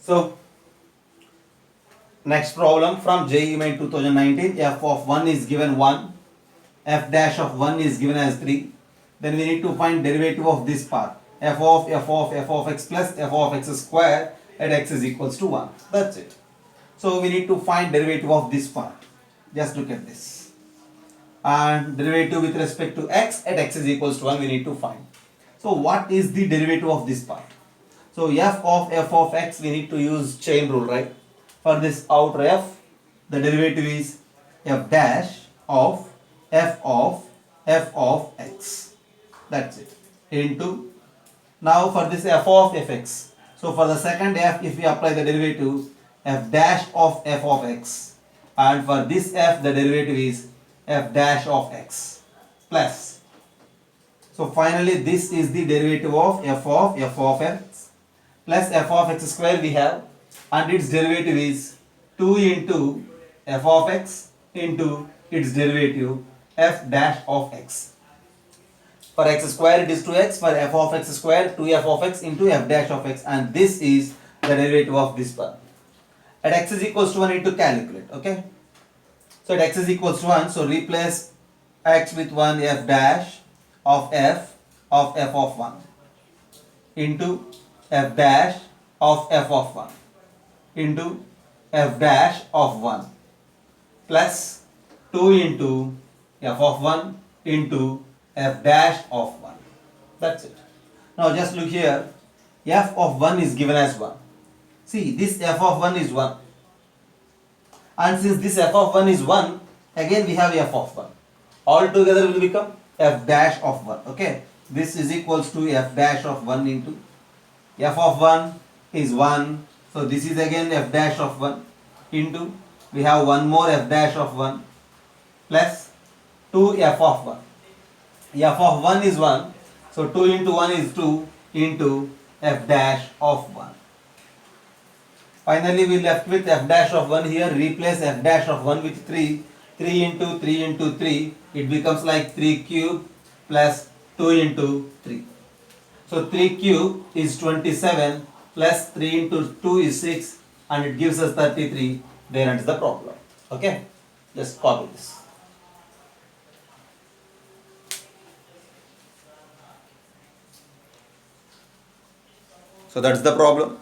So next problem from JEE Main 2019, f of 1 is given 1, f dash of 1 is given as 3. Then we need to find derivative of this part, f of x plus f of x square at x is equals to 1. That's it. So we need to find derivative of this part. Just look at this. And derivative with respect to x at x is equals to 1 we need to find. So what is the derivative of this part? So f of x we need to use chain rule, right? For this outer f, the derivative is f dash of f of x. That's it. Into, now for this f of fx. So for the second f, if we apply the derivative, f dash of f of x. And for this f, the derivative is f dash of x plus. So finally this is the derivative of f of x plus f of x square we have, and its derivative is 2 into f of x into its derivative f dash of x. For x square it is 2x, for f of x square 2f of x into f dash of x, and this is the derivative of this part. At x is equals to 1 need to calculate, okay? So at x is equals to 1, so replace x with 1 f dash of f of 1 into f dash of f of 1 into f dash of 1 plus 2 into f of 1 into f dash of 1. That's it. Now just look here, f of 1 is given as 1. See, this f of 1 is 1. And since this f of 1 is 1, again we have f of 1. All together will become f dash of 1. Okay. This is equals to f dash of 1 into f of 1 is 1. So this is again f dash of 1 into, we have one more f dash of 1 plus 2 f of 1. F of 1 is 1. So 2 into 1 is 2 into f dash of 1. Finally we left with f dash of 1 here. Replace f dash of 1 with 3. 3 into 3 into 3. It becomes like 3 cube plus 2 into 3. So 3 cube is 27 plus 3 into 2 is 6 and it gives us 33. There ends the problem. Okay. Just copy this. So that's the problem.